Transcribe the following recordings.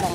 Mô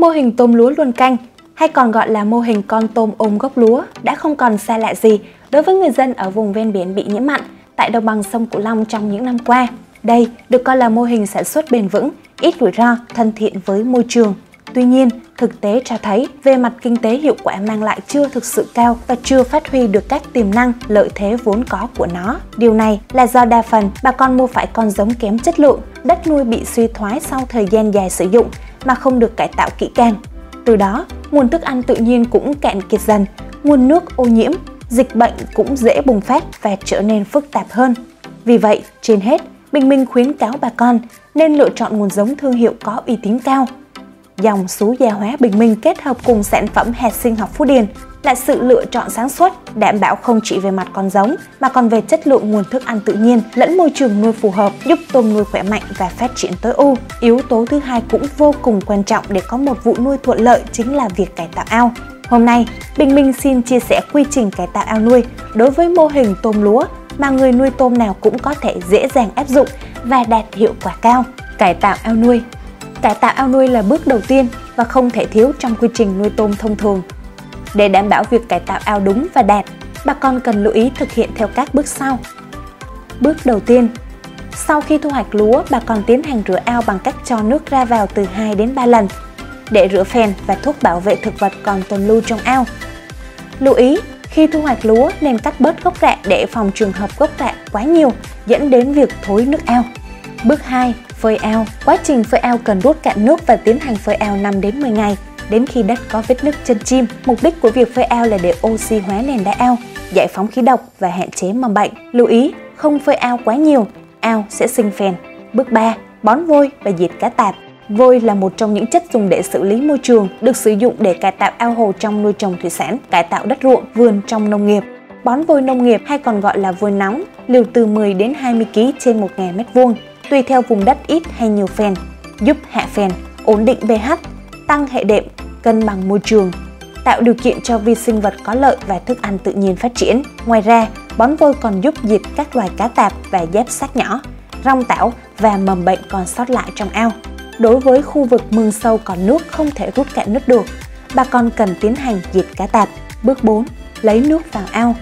hình tôm lúa luân canh, hay còn gọi là mô hình con tôm ôm gốc lúa, đã không còn xa lạ gì đối với người dân ở vùng ven biển bị nhiễm mặn tại đồng bằng sông Cửu Long trong những năm qua. Đây được coi là mô hình sản xuất bền vững, ít rủi ro, thân thiện với môi trường. Tuy nhiên, thực tế cho thấy về mặt kinh tế hiệu quả mang lại chưa thực sự cao và chưa phát huy được các tiềm năng, lợi thế vốn có của nó. Điều này là do đa phần bà con mua phải con giống kém chất lượng, đất nuôi bị suy thoái sau thời gian dài sử dụng mà không được cải tạo kỹ càng. Từ đó, nguồn thức ăn tự nhiên cũng cạn kiệt dần, nguồn nước ô nhiễm, dịch bệnh cũng dễ bùng phát và trở nên phức tạp hơn. Vì vậy, trên hết, Bình Minh khuyến cáo bà con nên lựa chọn nguồn giống thương hiệu có uy tín cao. Dòng sú gia hóa Bình Minh kết hợp cùng sản phẩm hạt sinh học Phú Điền là sự lựa chọn sáng suốt, đảm bảo không chỉ về mặt con giống mà còn về chất lượng nguồn thức ăn tự nhiên lẫn môi trường nuôi phù hợp, giúp tôm nuôi khỏe mạnh và phát triển tối ưu. Yếu tố thứ hai cũng vô cùng quan trọng để có một vụ nuôi thuận lợi chính là việc cải tạo ao. Hôm nay, Bình Minh xin chia sẻ quy trình cải tạo ao nuôi đối với mô hình tôm lúa mà người nuôi tôm nào cũng có thể dễ dàng áp dụng và đạt hiệu quả cao. Cải tạo ao nuôi. Cải tạo ao nuôi là bước đầu tiên và không thể thiếu trong quy trình nuôi tôm thông thường. Để đảm bảo việc cải tạo ao đúng và đạt, bà con cần lưu ý thực hiện theo các bước sau. Bước đầu tiên, sau khi thu hoạch lúa, bà con tiến hành rửa ao bằng cách cho nước ra vào từ 2 đến 3 lần để rửa phèn và thuốc bảo vệ thực vật còn tồn lưu trong ao. Lưu ý, khi thu hoạch lúa nên cắt bớt gốc rạ để phòng trường hợp gốc rạ quá nhiều dẫn đến việc thối nước ao. Bước 2. Phơi ao. Quá trình phơi ao cần rút cạn nước và tiến hành phơi ao 5 đến 10 ngày, đến khi đất có vết nứt chân chim. Mục đích của việc phơi ao là để oxy hóa nền đá ao, giải phóng khí độc và hạn chế mầm bệnh. Lưu ý, không phơi ao quá nhiều, ao sẽ sinh phèn. Bước 3. Bón vôi và diệt cá tạp. Vôi là một trong những chất dùng để xử lý môi trường, được sử dụng để cải tạo ao hồ trong nuôi trồng thủy sản, cải tạo đất ruộng, vườn trong nông nghiệp. Bón vôi nông nghiệp hay còn gọi là vôi nóng, liều từ 10 đến 20 kg trên 1.000 m², tùy theo vùng đất ít hay nhiều phèn, giúp hạ phèn, ổn định pH, tăng hệ đệm, cân bằng môi trường, tạo điều kiện cho vi sinh vật có lợi và thức ăn tự nhiên phát triển. Ngoài ra, bón vôi còn giúp diệt các loài cá tạp và giáp xác nhỏ, rong tảo và mầm bệnh còn sót lại trong ao. Đối với khu vực mương sâu còn nước không thể rút cạn nước được, bà con cần tiến hành diệt cá tạp. Bước 4. Lấy nước vào ao.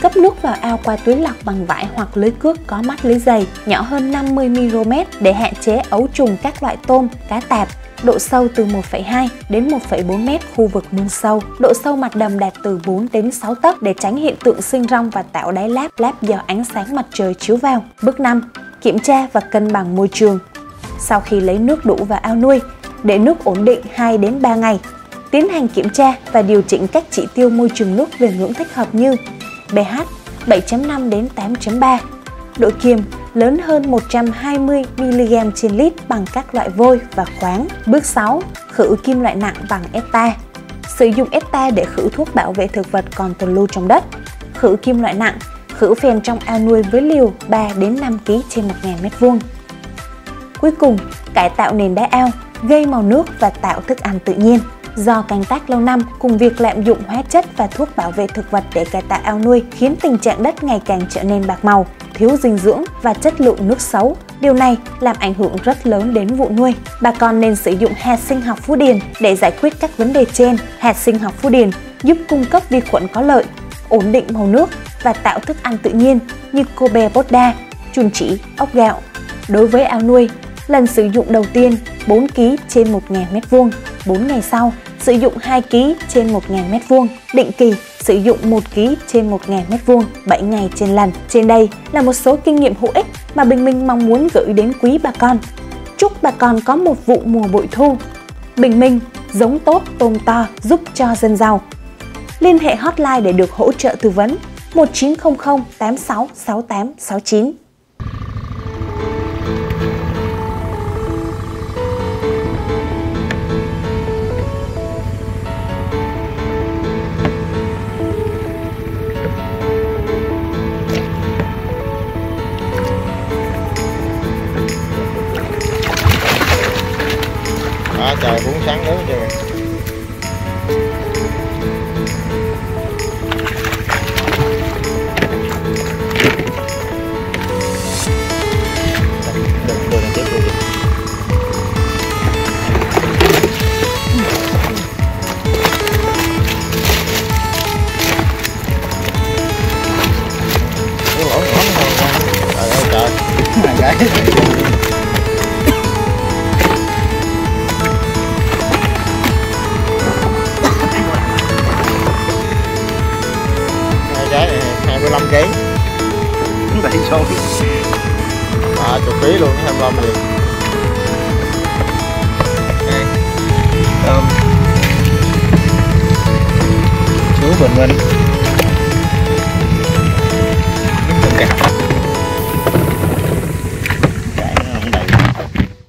Cấp nước vào ao qua túi lọc bằng vải hoặc lưới cước có mắt lưới dày nhỏ hơn 50 mm để hạn chế ấu trùng các loại tôm, cá tạp. Độ sâu từ 1,2 đến 1,4 m khu vực mương sâu. Độ sâu mặt đầm đạt từ 4 đến 6 tấc để tránh hiện tượng sinh rong và tạo đáy láp do ánh sáng mặt trời chiếu vào. Bước 5. Kiểm tra và cân bằng môi trường. Sau khi lấy nước đủ vào ao nuôi, để nước ổn định 2 đến 3 ngày. Tiến hành kiểm tra và điều chỉnh các chỉ tiêu môi trường nước về ngưỡng thích hợp như pH 7.5 đến 8.3, độ kiềm lớn hơn 120 mg trên lít bằng các loại vôi và khoáng. Bước 6. Khử kim loại nặng bằng ETA. Sử dụng ETA để khử thuốc bảo vệ thực vật còn tồn lưu trong đất. Khử kim loại nặng, khử phèn trong ao nuôi với liều 3 đến 5 kg trên 1.000 m². Cuối cùng, cải tạo nền đá ao, gây màu nước và tạo thức ăn tự nhiên. Do canh tác lâu năm cùng việc lạm dụng hóa chất và thuốc bảo vệ thực vật để cải tạo ao nuôi khiến tình trạng đất ngày càng trở nên bạc màu, thiếu dinh dưỡng và chất lượng nước xấu. Điều này làm ảnh hưởng rất lớn đến vụ nuôi. Bà con nên sử dụng hạt sinh học Phú Điền để giải quyết các vấn đề trên. Hạt sinh học Phú Điền giúp cung cấp vi khuẩn có lợi, ổn định màu nước và tạo thức ăn tự nhiên như Kobe Boda, chun chỉ, ốc gạo. Đối với ao nuôi, lần sử dụng đầu tiên 4 kg trên 1.000 m², 4 ngày sau sử dụng 2 kg trên 1.000 m², định kỳ sử dụng 1 kg trên 1.000 m², 7 ngày trên lần. Trên đây là một số kinh nghiệm hữu ích mà Bình Minh mong muốn gửi đến quý bà con. Chúc bà con có một vụ mùa bội thu. Bình Minh, giống tốt tôm to giúp cho dân giàu. Liên hệ hotline để được hỗ trợ tư vấn 1900 86 68 69. trời cũng sáng lớn chưa. Trái này 25 kg. Vậy sao? 30 kg luôn, 25 liền. Chú Bình Minh. Tình cảm.